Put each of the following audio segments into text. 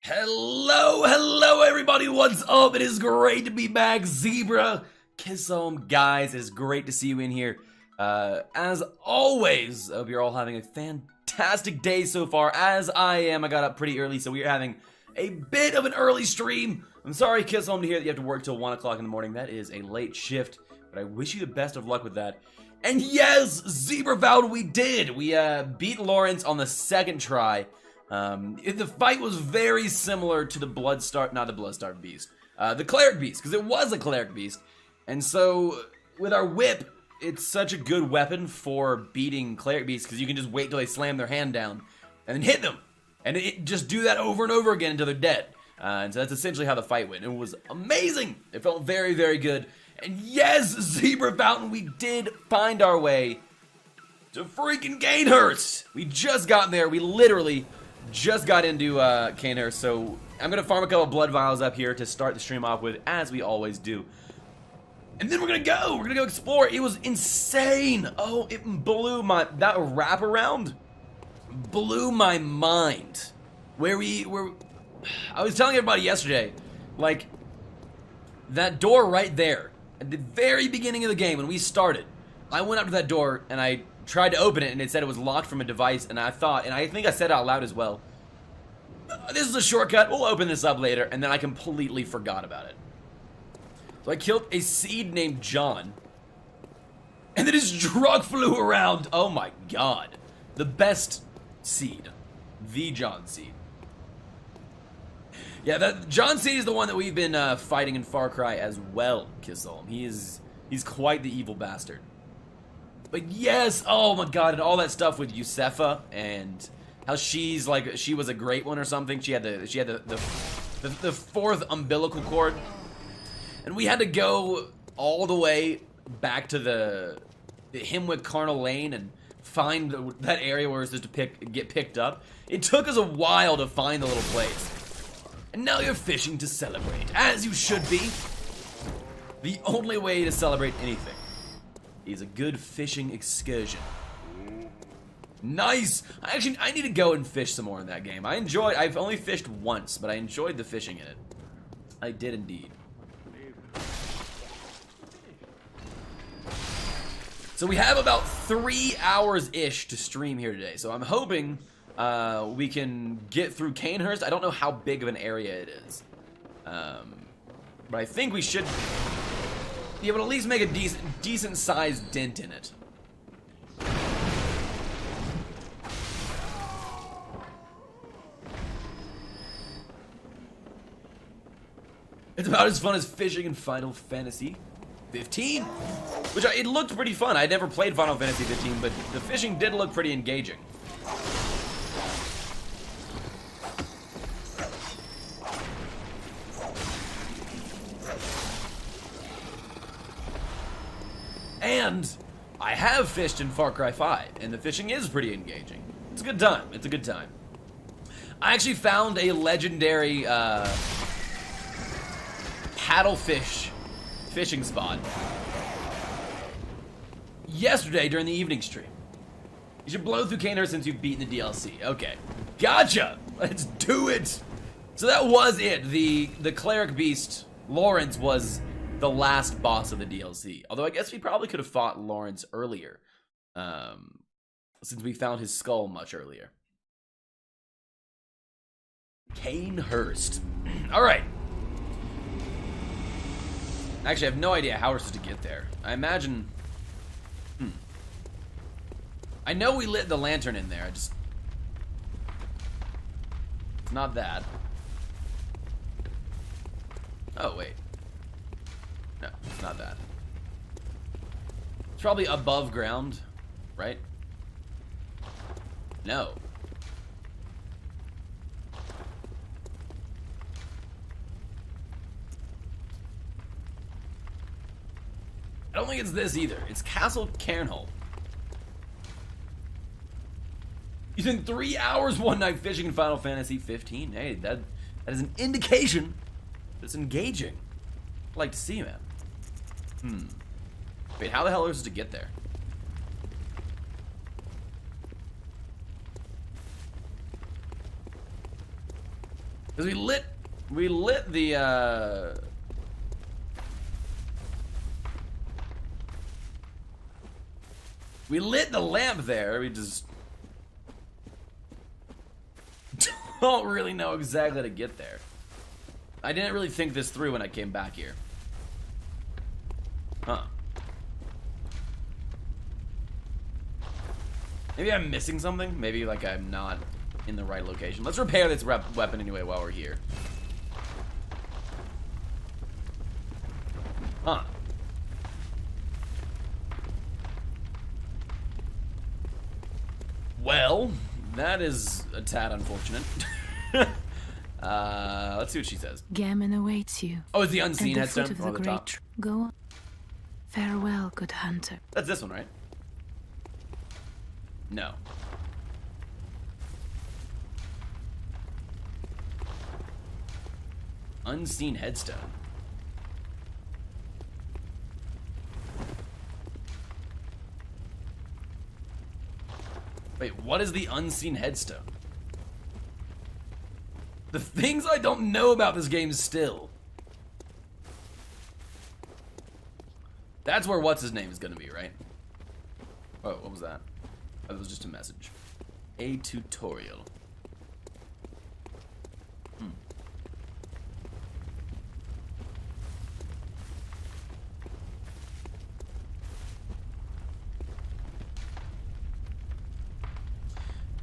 Hello everybody, what's up? It is great to be back, Zebra. Kiss home, guys, it is great to see you in here. As always, I hope you're all having a fantastic day so far, as I am. I got up pretty early, so we are having a bit of an early stream. I'm sorry, Kiss home, to hear that you have to work till 1 o'clock in the morning. That is a late shift, but I wish you the best of luck with that. And yes, Zebra vowed we did. We beat Lawrence on the second try. The fight was very similar to the not the Bloodstarved Beast, the Cleric Beast, because it was a Cleric Beast. And so, with our whip, it's such a good weapon for beating Cleric Beasts, because you can just wait till they slam their hand down, and then hit them. And just do that over and over again until they're dead. And so that's essentially how the fight went. It was amazing. It felt very, very good. And yes, Zebra Fountain, we did find our way to freaking Canehurst. We just got there. We literally just got into Canehurst, so I'm gonna farm a couple blood vials up here to start the stream off with, as we always do. And then we're gonna go explore. It was insane. Oh, it blew that wraparound blew my mind. I was telling everybody yesterday, like, that door right there, at the very beginning of the game when we started, I went up to that door and I tried to open it, and it said it was locked from a device, and I thought, and I think I said it out loud as well, this is a shortcut, we'll open this up later, and then I completely forgot about it. So I killed a seed named John, and then his drug flew around. Oh my god. The best seed. The John seed. Yeah, that John seed is the one that we've been fighting in Far Cry as well, Kissolm. He's quite the evil bastard. But yes, oh my god, and all that stuff with Yusefa and how she was a great one or something. She had the fourth umbilical cord, and we had to go all the way back to the Himwick Carnal Lane and find that area where it's supposed to get picked up. It took us a while to find the little place, and now you're fishing to celebrate, as you should be. The only way to celebrate anything is a good fishing excursion. Nice! I need to go and fish some more in that game. I've only fished once, but I enjoyed the fishing in it. I did indeed. So we have about 3 hours-ish to stream here today, so I'm hoping we can get through Canehurst. I don't know how big of an area it is, but I think we should be able to at least make a decent-sized dent in it. It's about as fun as fishing in Final Fantasy 15, which it looked pretty fun. I'd never played Final Fantasy 15, but the fishing did look pretty engaging. And I have fished in Far Cry 5, and the fishing is pretty engaging. It's a good time. It's a good time. I actually found a legendary paddlefish fishing spot yesterday during the evening stream. You should blow through Canehurst since you've beaten the DLC. Okay. Gotcha! Let's do it! So that was it. The Cleric Beast, Lawrence, was the last boss of the DLC. Although I guess we probably could have fought Lawrence earlier, since we found his skull much earlier. Canehurst. Alright. Actually, I have no idea how we're supposed to get there. I imagine... I know we lit the lantern in there, it's not that. Oh, wait. No, it's not that. It's probably above ground, right? No. I don't think it's this either. It's Castle Cairnhold. You spent 3 hours one night fishing in Final Fantasy 15. Hey, that is an indication that it's engaging. I'd like to see, man. Wait, how the hell are we supposed to get there? Because we lit the, we lit the lamp there, we just don't really know exactly how to get there. I didn't really think this through when I came back here. Huh. Maybe I'm missing something? Maybe like I'm not in the right location. Let's repair this weapon anyway while we're here. Huh. Well, that is a tad unfortunate. Let's see what she says. Gammon awaits you. Oh, it's the unseen at the headstone foot of on the the top. great Go on. Farewell, good hunter. That's this one, right? No. Unseen headstone. Wait, what is the unseen headstone? The things I don't know about this game still. That's where what's his name is gonna be, right? Oh, what was that? Oh, that was just a message. A tutorial.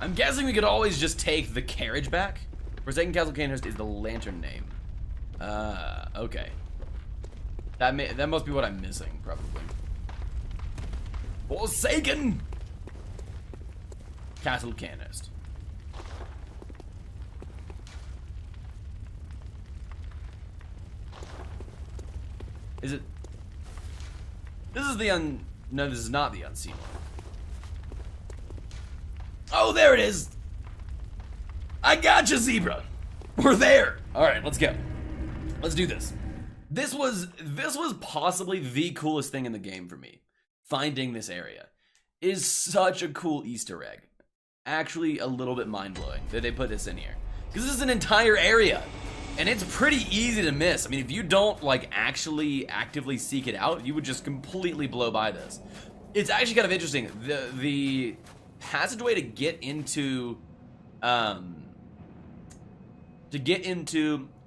I'm guessing we could always just take the carriage back. Forsaken Castle Canehurst is the lantern name. Okay. That must be what I'm missing, probably. Forsaken Castle Canehurst. Is it? This is the no, this is not the unseen one. Oh, there it is. I gotcha, Zebra. We're there. All right, let's go. Let's do this. This was possibly the coolest thing in the game for me. Finding this area is such a cool Easter egg. Actually, a little bit mind-blowing that they put this in here. Because this is an entire area, and it's pretty easy to miss. I mean, if you don't like actually actively seek it out, you would just completely blow by this. It's actually kind of interesting. The passageway to get into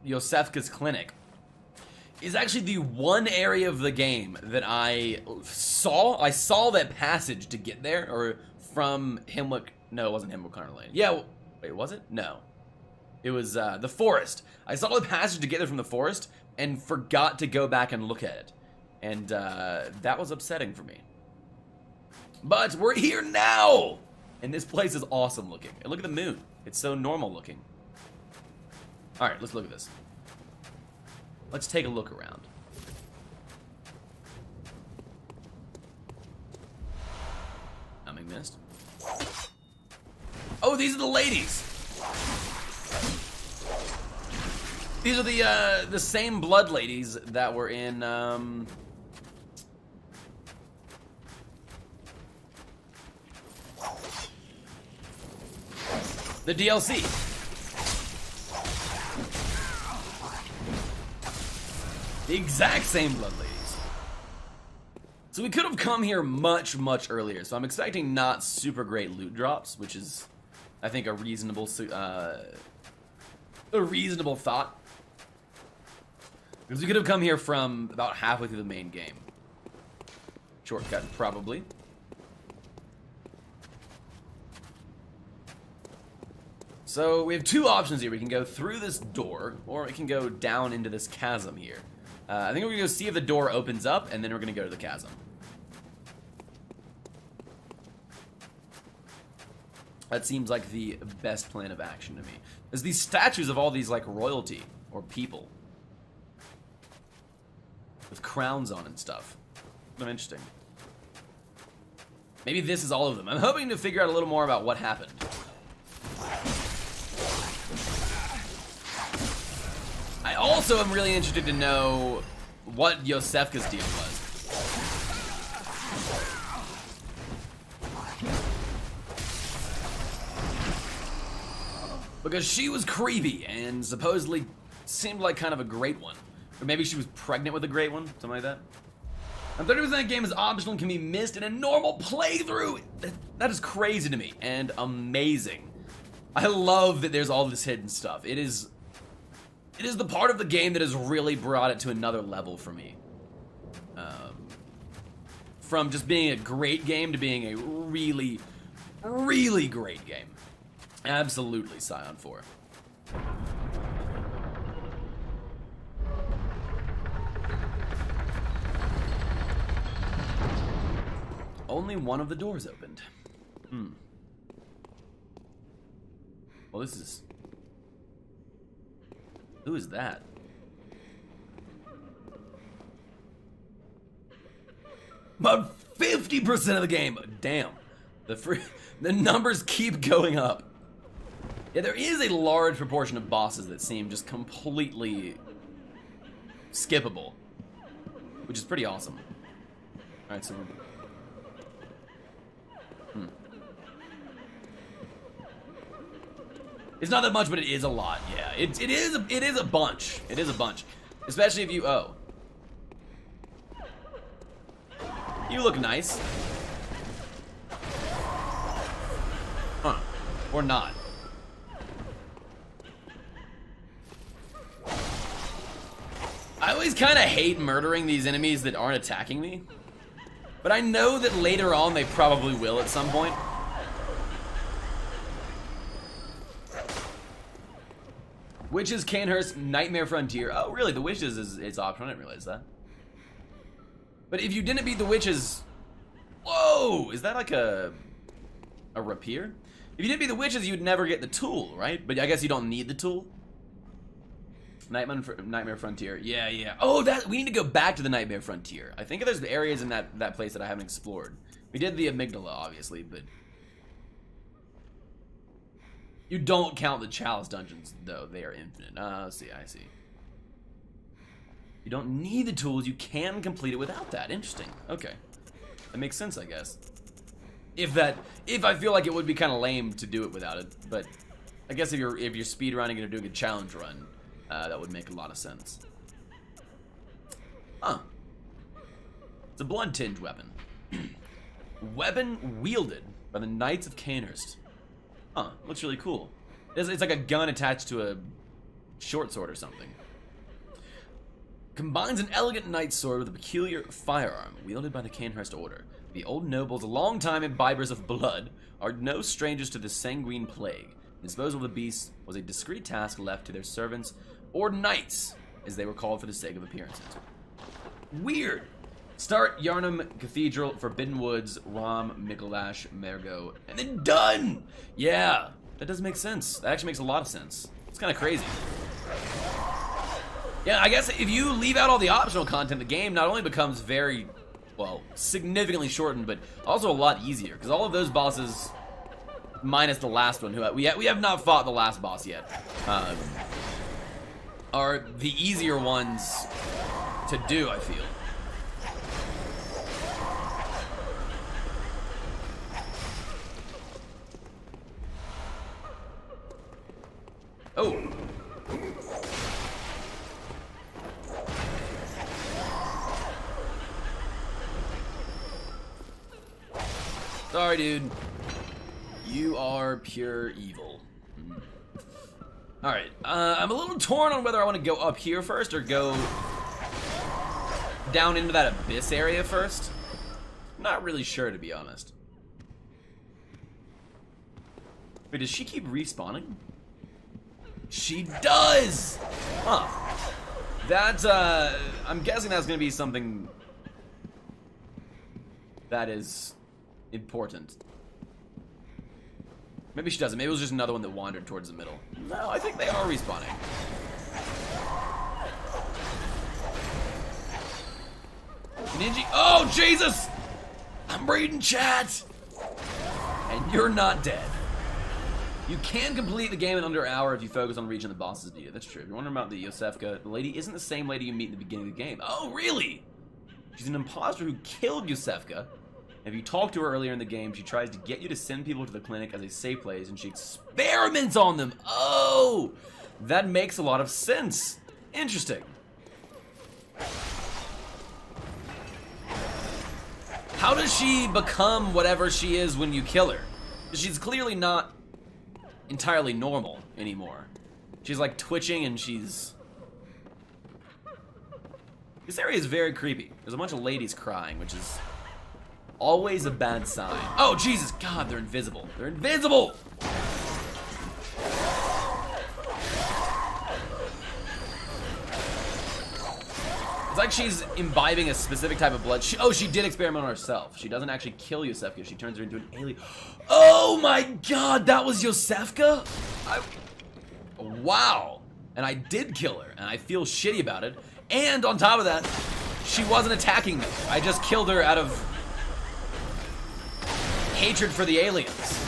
Yosefka's clinic is actually the one area of the game that I saw that passage to get there, or from Hemlock. No, it wasn't Hemlock Corner Lane. Yeah, wait, was it? No. It was the forest. I saw the passage to get there from the forest and forgot to go back and look at it. And that was upsetting for me. But we're here now! And this place is awesome looking. And look at the moon. It's so normal looking. Alright, let's look at this. Let's take a look around. Numbing mist. Oh, these are the ladies! These are the same blood ladies that were in, the DLC. The exact same blood ladies. So we could have come here much, much earlier. So I'm expecting not super great loot drops, which is, I think, a reasonable thought. Because we could have come here from about halfway through the main game. Shortcut, probably. So we have two options here. We can go through this door, or we can go down into this chasm here. I think we're gonna go see if the door opens up, and then we're gonna go to the chasm. That seems like the best plan of action to me. There's these statues of all these like royalty or people with crowns on and stuff. Kind of interesting. Maybe this is all of them. I'm hoping to figure out a little more about what happened. I also am really interested to know what Yosefka's deal was. because she was creepy and supposedly seemed like kind of a great one. Or maybe she was pregnant with a great one, something like that. And 30% of the game is optional and can be missed in a normal playthrough. That is crazy to me and amazing. I love that there's all this hidden stuff. It is the part of the game that has really brought it to another level for me. From just being a great game to being a really, really great game. Absolutely Scion 4. Only one of the doors opened. Well, this is... Who is that? About 50% of the game. Damn. The numbers keep going up. Yeah, there is a large proportion of bosses that seem just completely skippable, which is pretty awesome. Alright, so it's not that much, but it is a lot. Yeah, it is a bunch. It is a bunch, especially if you you look nice, huh? Or not? I always kind of hate murdering these enemies that aren't attacking me, but I know that later on they probably will at some point. Witches, Canehurst, Nightmare Frontier. Oh, really? The Witches it's optional. I didn't realize that. But if you didn't beat the Witches... Whoa! Is that like a rapier? If you didn't beat the Witches, you'd never get the tool, right? But I guess you don't need the tool. Nightmare Frontier. Yeah, yeah. Oh, we need to go back to the Nightmare Frontier. I think there's areas in that place that I haven't explored. We did the Amygdala, obviously, but... You don't count the Chalice dungeons, though. They are infinite. I see. You don't need the tools. You can complete it without that. Interesting. Okay. That makes sense, I guess. If I feel like it would be kind of lame to do it without it. But I guess if you're speedrunning or doing a challenge run, that would make a lot of sense. Huh. It's a blood-tinged weapon. Weapon wielded by the Knights of Canehurst. Huh, looks really cool. It's like a gun attached to a short sword or something. Combines an elegant knight's sword with a peculiar firearm wielded by the Canehurst Order. The old nobles, longtime imbibers of blood, are no strangers to the sanguine plague. The disposal of the beast was a discreet task left to their servants, or knights, as they were called for the sake of appearances. Weird. Start Yarnum Cathedral, Forbidden Woods, Rom, Micheldash, Mergo, and then done! Yeah, that does make sense. That actually makes a lot of sense. It's kind of crazy. Yeah, I guess if you leave out all the optional content, the game not only becomes very, well, significantly shortened, but also a lot easier. Because all of those bosses, minus the last one, we have not fought the last boss yet, are the easier ones to do, I feel. Oh. Sorry, dude. You are pure evil. Alright, I'm a little torn on whether I want to go up here first or go down into that abyss area first. I'm not really sure, to be honest. Wait, does she keep respawning? She does! Huh. That, I'm guessing that's gonna be something that is important. Maybe she doesn't. Maybe it was just another one that wandered towards the middle. No, I think they are respawning. Ninja. Oh, Jesus! I'm reading chat! And you're not dead. You can complete the game in under an hour if you focus on reaching the boss's view. That's true. If you're wondering about the Yosefka, the lady isn't the same lady you meet in the beginning of the game. Oh, really? She's an imposter who killed Yosefka If you talk to her earlier in the game, she tries to get you to send people to the clinic as a safe place, and she experiments on them. Oh! That makes a lot of sense. Interesting. How does she become whatever she is when you kill her? She's clearly not entirely normal anymore. She's like twitching and she's... This area is very creepy. There's a bunch of ladies crying, which is always a bad sign. Oh, Jesus! God, they're invisible. They're invisible! It's like she's imbibing a specific type of blood. She did experiment on herself. She doesn't actually kill Yosefka. She turns her into an alien. Oh my God, that was Yosefka? Wow. And I did kill her, and I feel shitty about it. And on top of that, she wasn't attacking me. I just killed her out of hatred for the aliens.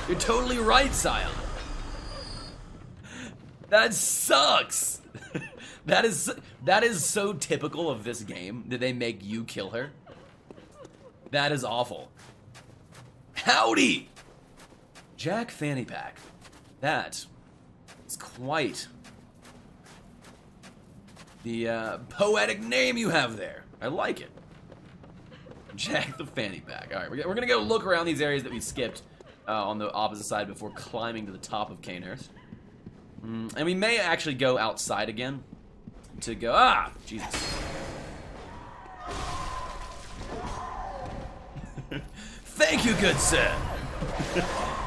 You're totally right, Sion. That sucks. That is so typical of this game that they make you kill her. That is awful. Howdy! Jack Fanny Pack. That is quite the poetic name you have there. I like it. Jack the Fanny Pack. Alright, we're gonna go look around these areas that we skipped on the opposite side before climbing to the top of Canehurst. And we may actually go outside again to go... Ah! Jesus. Thank you, good sir.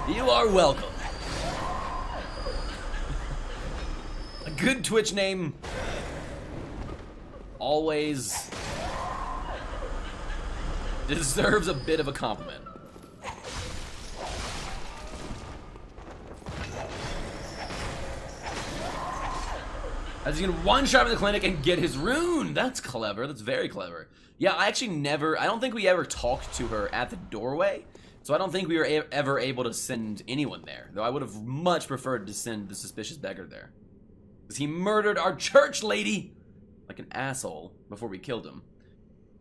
You are welcome. A good Twitch name always deserves a bit of a compliment. As you can one-shot in the clinic and get his rune. That's clever. That's very clever. Yeah, I don't think we ever talked to her at the doorway. So I don't think we were ever able to send anyone there. Though I would have much preferred to send the suspicious beggar there. Because he murdered our church lady like an asshole before we killed him.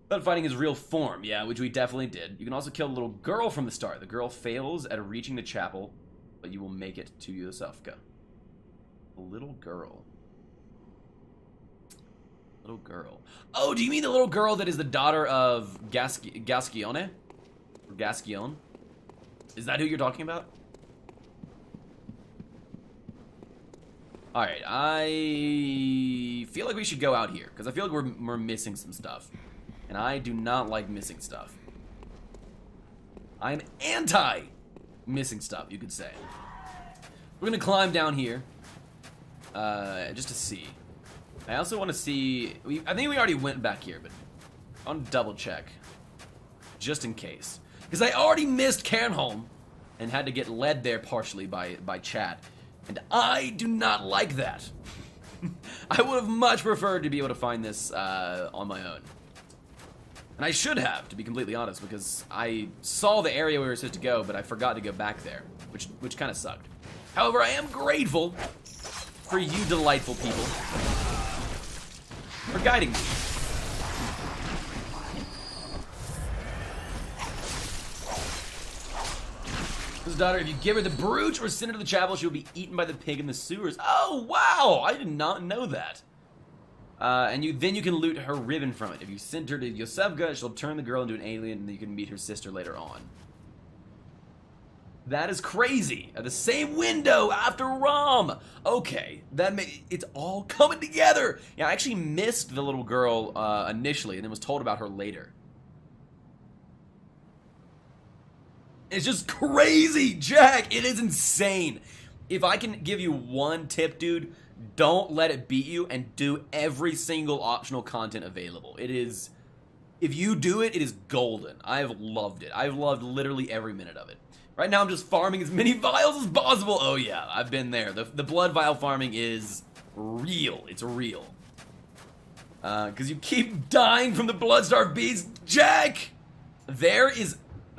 But fighting his real form, yeah, which we definitely did. You can also kill the little girl from the start. The girl fails at reaching the chapel, but you will make it to Yosefka. A little girl. Little girl. Oh, do you mean the little girl that is the daughter of Gascione? Or Gascione? Is that who you're talking about? Alright, I feel like we should go out here, because I feel like we're missing some stuff. And I do not like missing stuff. I'm anti-missing stuff, you could say. We're gonna climb down here, just to see. I also want to see... I think we already went back here, but I want to double check. Just in case. Because I already missed Cairnholm and had to get led there partially by chat. And I do not like that. I would have much preferred to be able to find this on my own. And I should have, to be completely honest, because I saw the area we were supposed to go, but I forgot to go back there, which kind of sucked. However, I am grateful for you delightful people for guiding me. His daughter, if you give her the brooch or send her to the chapel, she'll be eaten by the pig in the sewers. Oh, wow! I did not know that. And then you can loot her ribbon from it. If you send her to Yosefka, she'll turn the girl into an alien, and then you can meet her sister later on. That is crazy. At the same window after Rom. Okay, it's all coming together. Yeah, I actually missed the little girl initially, and then was told about her later. It's just crazy, Jack. It is insane. If I can give you one tip, dude, don't let it beat you, and do every single optional content available. It is, if you do it, it is golden. I've loved it. I've loved literally every minute of it. Right now, I'm just farming as many vials as possible. Oh yeah, I've been there. The blood vial farming is real. It's real. Because you keep dying from the blood-starved beast. Jack! There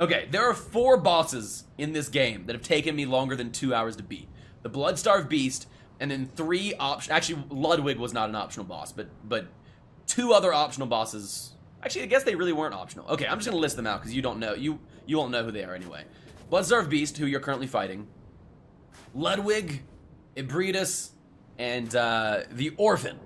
are 4 bosses in this game that have taken me longer than 2 hours to beat. The blood-starved beast, and then 3 actually, Ludwig was not an optional boss, but 2 other optional bosses Actually, I guess they really weren't optional. Okay, I'm just gonna list them out because you don't know. You won't know who they are anyway. Bloodstarved Beast, who you're currently fighting. Ludwig, Ibridus, and the Orphan.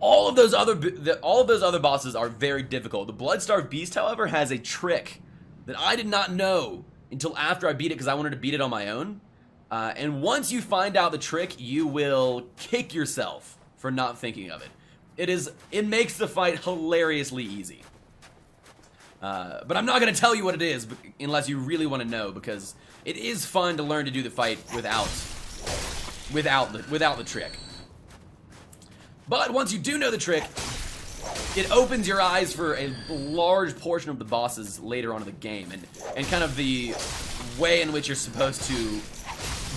All of those other bosses are very difficult. The Bloodstarved Beast, however, has a trick that I did not know until after I beat it because I wanted to beat it on my own. And once you find out the trick, you will kick yourself for not thinking of it. It makes the fight hilariously easy. But I'm not going to tell you what it is unless you really want to know, because it is fun to learn to do the fight without the trick. But once you do know the trick, it opens your eyes for a large portion of the bosses later on in the game, and kind of the way in which you're supposed to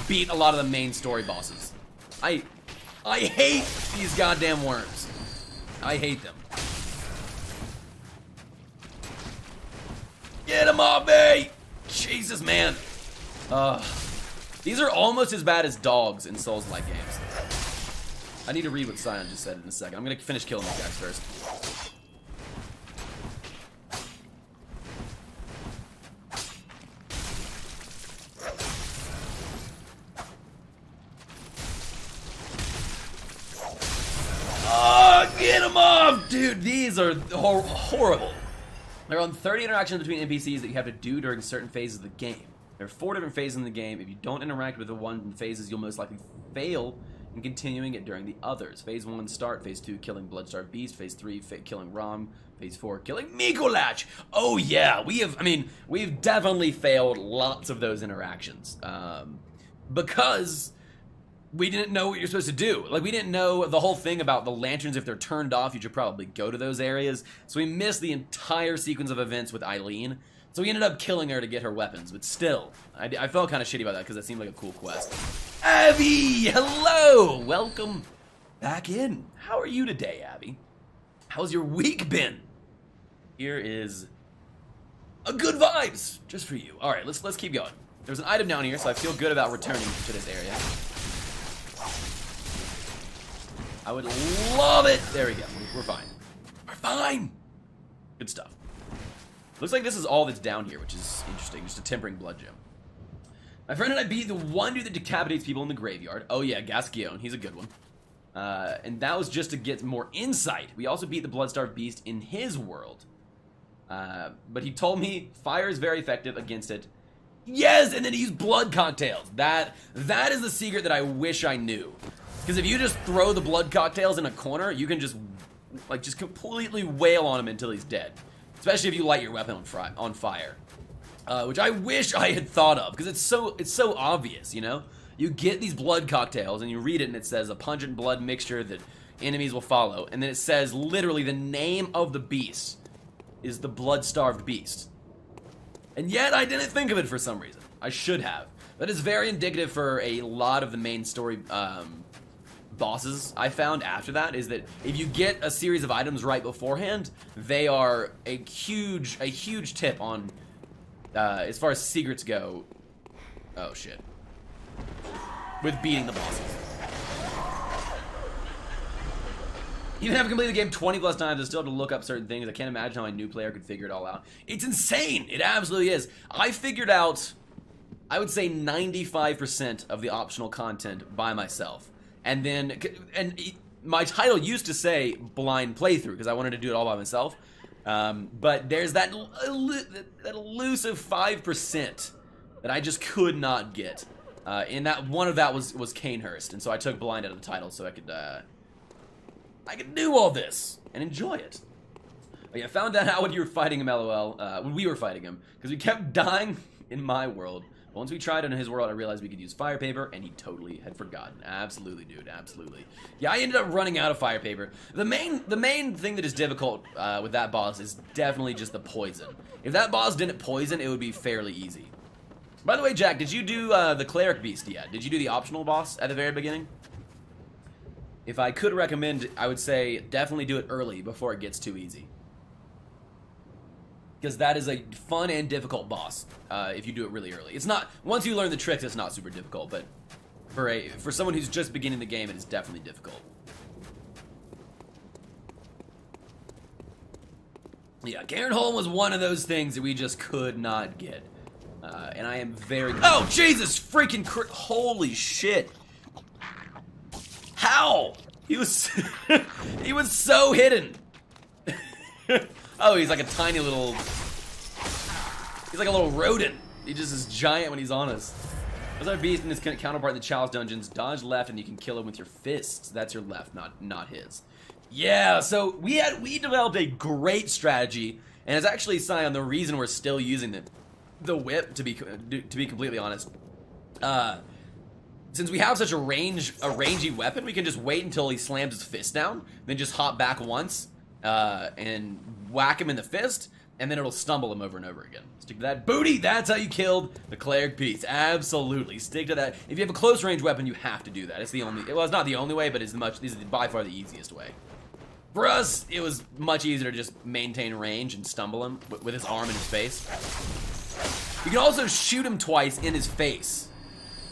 beat a lot of the main story bosses. I hate these goddamn worms. I hate them. Get him off me! Jesus, man. These are almost as bad as dogs in Souls-like games. I need to read what Sion just said in a second. I'm gonna finish killing these guys first. Get him off! Dude, these are horrible. There are 30 interactions between NPCs that you have to do during certain phases of the game. There are 4 different phases in the game. If you don't interact with the one phases, you'll most likely fail in continuing it during the others. Phase 1, start. Phase 2, killing Bloodstarved Beast. Phase 3, killing Rom. Phase 4, killing Mikolach. Oh yeah, we've definitely failed lots of those interactions. Because we didn't know what you're supposed to do. Like, we didn't know the whole thing about the lanterns. If they're turned off, you should probably go to those areas. So we missed the entire sequence of events with Eileen. So we ended up killing her to get her weapons. But still, I felt kind of shitty about that because that seemed like a cool quest. Abby! Hello! Welcome back in. How are you today, Abby? How's your week been? Here is a good vibes just for you. All right, let's keep going. There's an item down here, so I feel good about returning to this area. I would love it. There we go. We're fine. We're fine. Good stuff. Looks like this is all that's down here, which is interesting. Just a tempering blood gem. My friend and I beat the one dude that decapitates people in the graveyard. Oh yeah, Gasquion. He's a good one. And that was just to get more insight. We also beat the Bloodstarved Beast in his world. But he told me fire is very effective against it. Yes, and then he used blood cocktails. That is the secret that I wish I knew. Because if you just throw the blood cocktails in a corner, you can just completely wail on him until he's dead. Especially if you light your weapon on fire. Which I wish I had thought of, because it's so obvious, you know? You get these blood cocktails, and you read it, and it says a pungent blood mixture that enemies will follow. And then it says, literally, the name of the beast is the Bloodstarved Beast. And yet, I didn't think of it for some reason. I should have. That is very indicative for a lot of the main story bosses I found after that, is that if you get a series of items right beforehand, they are a huge tip on, as far as secrets go. Oh shit. With beating the bosses. Even having completed the game 20 plus times, I still have to look up certain things. I can't imagine how a new player could figure it all out. It's insane. It absolutely is. I figured out, I would say 95% of the optional content by myself. And then, my title used to say blind playthrough because I wanted to do it all by myself. But there's that elusive 5% that I just could not get. And that one of that was Canehurst, and so I took blind out of the title so I could do all this and enjoy it. But yeah, I found out how when you were fighting him, LOL, when we were fighting him, because we kept dying in my world. Once we tried it in his world, I realized we could use fire paper, and he totally had forgotten. Absolutely, dude, absolutely. Yeah, I ended up running out of fire paper. The main thing that is difficult with that boss is definitely just the poison. If that boss didn't poison, it would be fairly easy. By the way, Jack, did you do the Cleric Beast yet? Did you do the optional boss at the very beginning? If I could recommend, I would say definitely do it early before it gets too easy. Because that is a fun and difficult boss if you do it really early. It's not, once you learn the tricks, it's not super difficult, but for someone who's just beginning the game, it is definitely difficult. Yeah, Cairnholm was one of those things that we just could not get. And I am very... Oh, Jesus freaking... Holy shit. How? He was... he was so hidden. Oh, he's like a tiny little... He's like a little rodent. He just is giant when he's on us. As our beast and his counterpart in the Chalice dungeons, dodge left and you can kill him with your fists. That's your left, not his. Yeah, so we developed a great strategy, and it's actually, Scion, the reason we're still using the whip, to be completely honest. Since we have such a rangy weapon, we can just wait until he slams his fist down, then just hop back once, and whack him in the fist, and then it'll stumble him over and over again. Stick to that booty. That's how you killed the cleric beast. Absolutely, stick to that. If you have a close range weapon, you have to do that. It's the only. Well, it's not the only way, but this is by far the easiest way. For us, it was much easier to just maintain range and stumble him with his arm in his face. You can also shoot him twice in his face,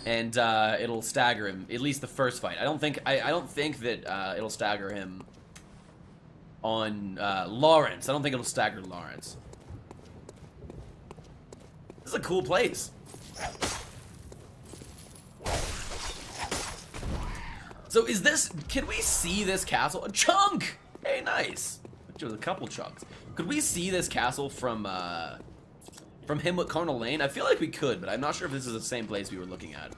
and it'll stagger him. At least the first fight. I don't think that it'll stagger him on Lawrence. I don't think it'll stagger Lawrence. This is a cool place. So is this... Can we see this castle? A chunk! Hey, nice. It was a couple chunks. Could we see this castle from Himlet Carnal Lane? I feel like we could, but I'm not sure if this is the same place we were looking at.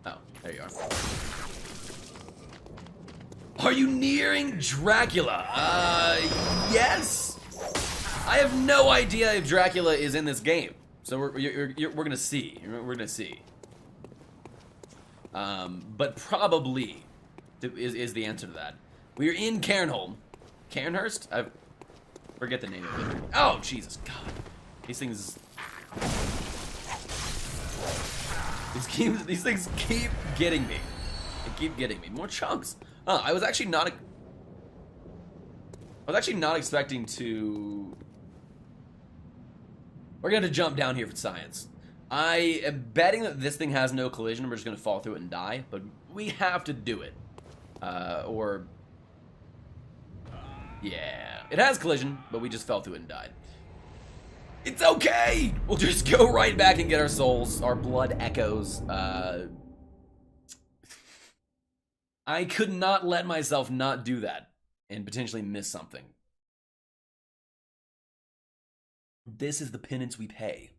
Oh, there you are. Are you nearing Dracula? Yes. I have no idea if Dracula is in this game, so we're gonna see. We're gonna see. But probably is the answer to that. We are in Cairnholm. Cairnhurst? I forget the name of it. Oh, Jesus, God. These things keep getting me. They keep getting me. More chunks. I was actually not expecting to... We're gonna have to jump down here for science. I am betting that this thing has no collision. We're just gonna fall through it and die, but we have to do it. Yeah, it has collision, but we just fell through it and died. It's okay. We'll just go right back and get our souls, our blood echoes. I could not let myself not do that and potentially miss something. This is the penance we pay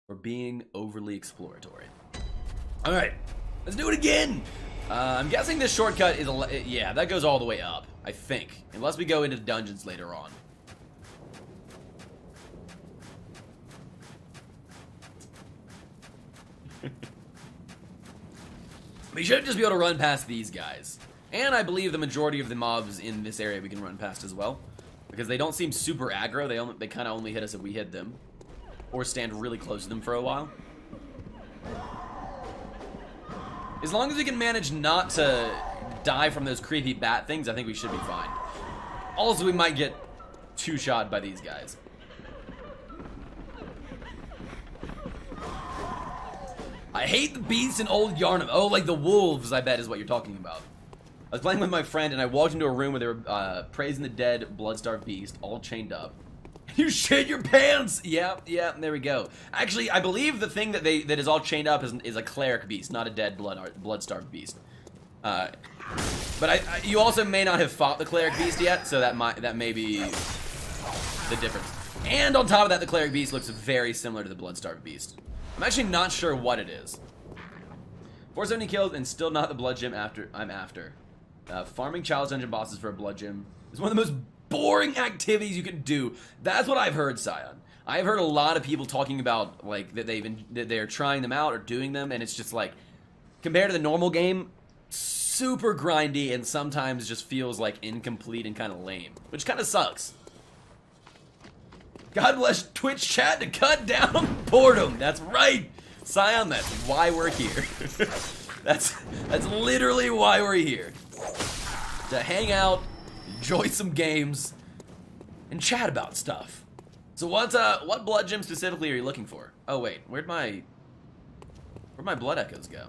for being overly exploratory. All right, let's do it again. I'm guessing this shortcut is yeah, that goes all the way up, I think, unless we go into dungeons later on. We should just be able to run past these guys. And I believe the majority of the mobs in this area we can run past as well. Because they don't seem super aggro, they kind of only hit us if we hit them. Or stand really close to them for a while. As long as we can manage not to die from those creepy bat things, I think we should be fine. Also, we might get two-shot by these guys. I hate the beasts in Old Yarnum. Oh, like the wolves, I bet, is what you're talking about. I was playing with my friend, and I walked into a room where they were praising the dead, blood-starved beast, all chained up. You shit your pants! Yeah, there we go. Actually, I believe the thing that is all chained up is a cleric beast, not a dead, blood-starved beast. But you also may not have fought the cleric beast yet, so that may be the difference. And on top of that, the cleric beast looks very similar to the blood-starved beast. I'm actually not sure what it is. 470 kills and still not the blood gem I'm after. Farming Chalice Dungeon bosses for a blood gem is one of the most boring activities you can do. That's what I've heard, Scion. I've heard a lot of people talking about like that they're trying them out or doing them, and it's just like compared to the normal game, super grindy and sometimes just feels like incomplete and kind of lame, which kind of sucks. God bless Twitch chat to cut down boredom. That's right, Scion. That's why we're here. that's literally why we're here. To hang out, enjoy some games, and chat about stuff. So what blood gem specifically are you looking for? Oh wait, where'd my blood echoes go?